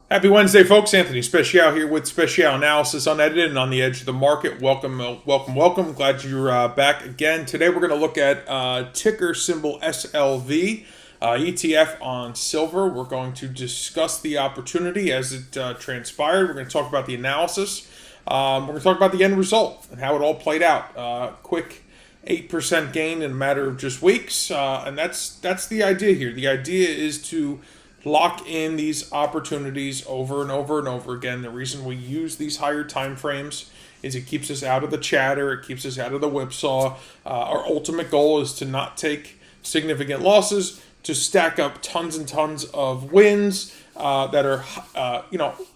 Happy Wednesday, folks. Anthony Speciale here with Speciale Analysis, unedited and on the edge of the market. Welcome, welcome. Glad you're back again. Today we're going to look at ticker symbol SLV, ETF on silver. We're going to discuss the opportunity as it transpired. We're going to talk about the analysis. We're going to talk about the end result and how it all played out. Quick 8% gain in a matter of just weeks, and that's the idea here. The idea is to lock in these opportunities over and over and over again. The reason we use these higher time frames is it keeps us out of the chatter, it keeps us out of the whipsaw. Our ultimate goal is to not take significant losses, to stack up tons and tons of wins that are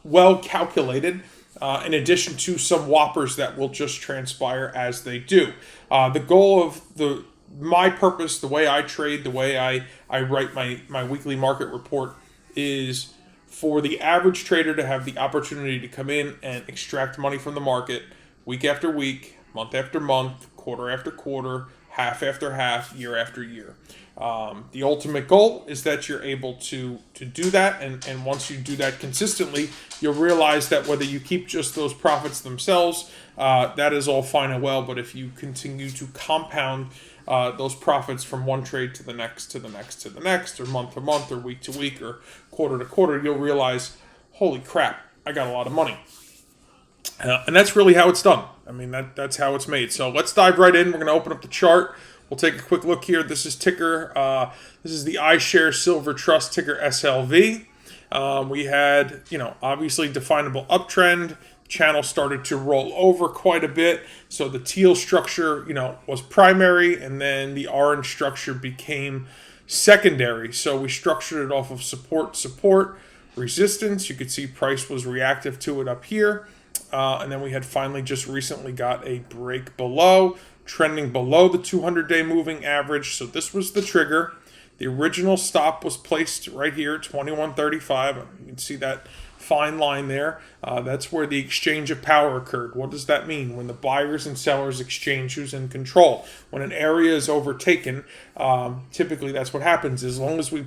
well calculated. In addition to some whoppers that will just transpire as they do. The goal of my purpose, the way I trade, the way I write my weekly market report is for the average trader to have the opportunity to come in and extract money from the market week after week, month after month, quarter after quarter, half after half, year after year. The ultimate goal is that you're able to do that, and once you do that consistently, you'll realize that whether you keep just those profits themselves, that is all fine and well, but if you continue to compound those profits from one trade to the next, to the next, to the next, or month to month, or week to week, or quarter to quarter, you'll realize, holy crap, I got a lot of money. And that's really how it's done. I mean, that's how it's made. So let's dive right in. We're going to open up the chart. We'll take a quick look here. This is ticker. This is the iShares Silver Trust ticker SLV. We had, obviously definable uptrend. Channel started to roll over quite a bit. So the teal structure, was primary, and then the orange structure became secondary. So we structured it off of support, resistance. You could see price was reactive to it up here. And then we had finally just recently got a break below, trending below the 200-day moving average. So this was the trigger. The original stop was placed right here at 21.35. You can see that fine line there. That's where the exchange of power occurred. What does that mean? When the buyers and sellers exchange who's in control. When an area is overtaken, typically that's what happens. As long as we,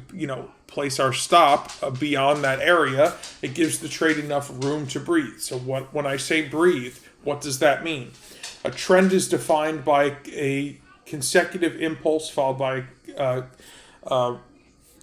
place our stop beyond that area, it gives the trade enough room to breathe. So when I say breathe, what does that mean? A trend is defined by a consecutive impulse followed by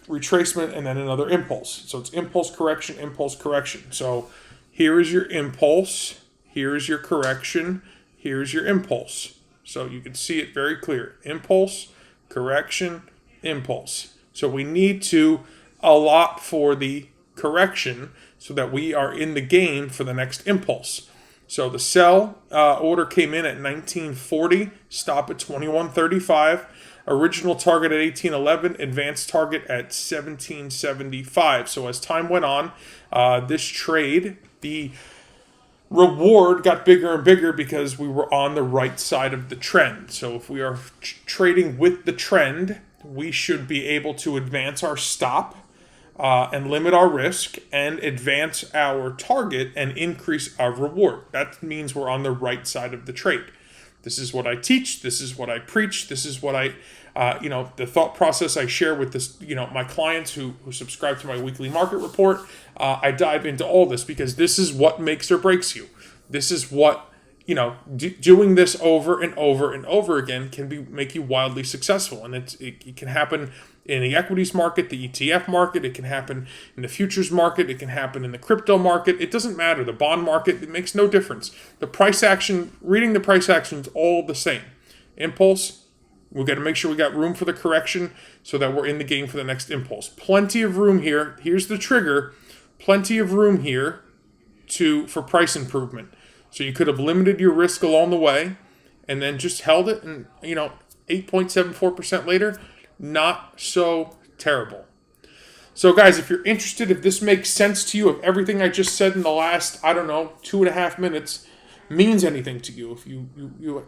retracement and then another impulse. So it's impulse, correction, impulse, correction. So here is your impulse, here is your correction, here's your impulse. So you can see it very clear. Impulse, correction, impulse. So we need to allot for the correction so that we are in the game for the next impulse. So the sell order came in at 1940, stop at 2135. Original target at 1811, advanced target at 1775. So as time went on, this trade, the reward got bigger and bigger because we were on the right side of the trend. So if we are trading with the trend, we should be able to advance our stop and limit our risk and advance our target and increase our reward. That means we're on the right side of the trade. This is what I teach. This is what I preach. This is what the thought process I share with this, my clients who subscribe to my weekly market report. I dive into all this because this is what makes or breaks you. This is what, doing this over and over and over again can make you wildly successful. And it can happen in the equities market, the ETF market. It can happen in the futures market. It can happen in the crypto market. It doesn't matter. The bond market, it makes no difference. The price action, reading the price action is all the same. Impulse, we've got to make sure we got room for the correction so that we're in the game for the next impulse. Plenty of room here. Here's the trigger. Plenty of room here for price improvement. So you could have limited your risk along the way and then just held it, and 8.74% later, not so terrible. So guys, if you're interested, if this makes sense to you, if everything I just said in the last, 2.5 minutes means anything to you, if you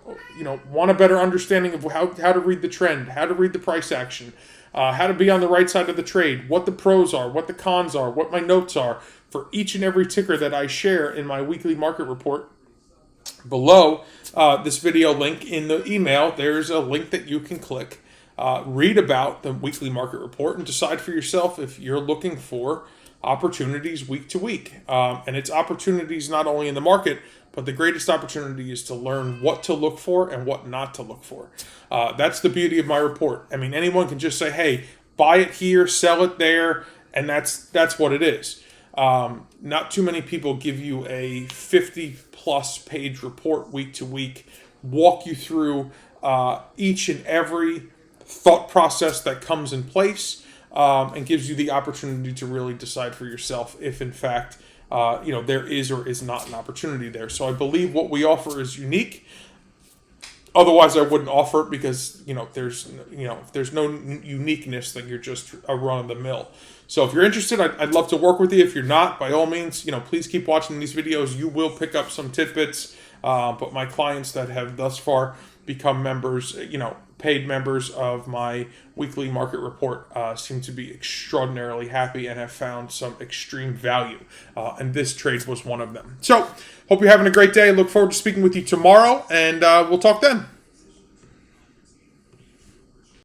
want a better understanding of how to read the trend, how to read the price action, how to be on the right side of the trade, what the pros are, what the cons are, what my notes are for each and every ticker that I share in my weekly market report, below this video link in the email, there's a link that you can click, read about the weekly market report, and decide for yourself if you're looking for opportunities week to week. And it's opportunities not only in the market, but the greatest opportunity is to learn what to look for and what not to look for. That's the beauty of my report. I mean, anyone can just say, hey, buy it here, sell it there, and that's what it is. Not too many people give you a 50-plus page report week to week, walk you through each and every thought process that comes in place, and gives you the opportunity to really decide for yourself if, in fact, there is or is not an opportunity there. So I believe what we offer is unique. Otherwise, I wouldn't offer it because if there's no uniqueness, then you're just a run of the mill. So if you're interested, I'd love to work with you. If you're not, by all means, please keep watching these videos. You will pick up some tidbits. But my clients that have thus far become members, paid members of my weekly market report, seem to be extraordinarily happy and have found some extreme value. And this trade was one of them. So hope you're having a great day. Look forward to speaking with you tomorrow, and we'll talk then.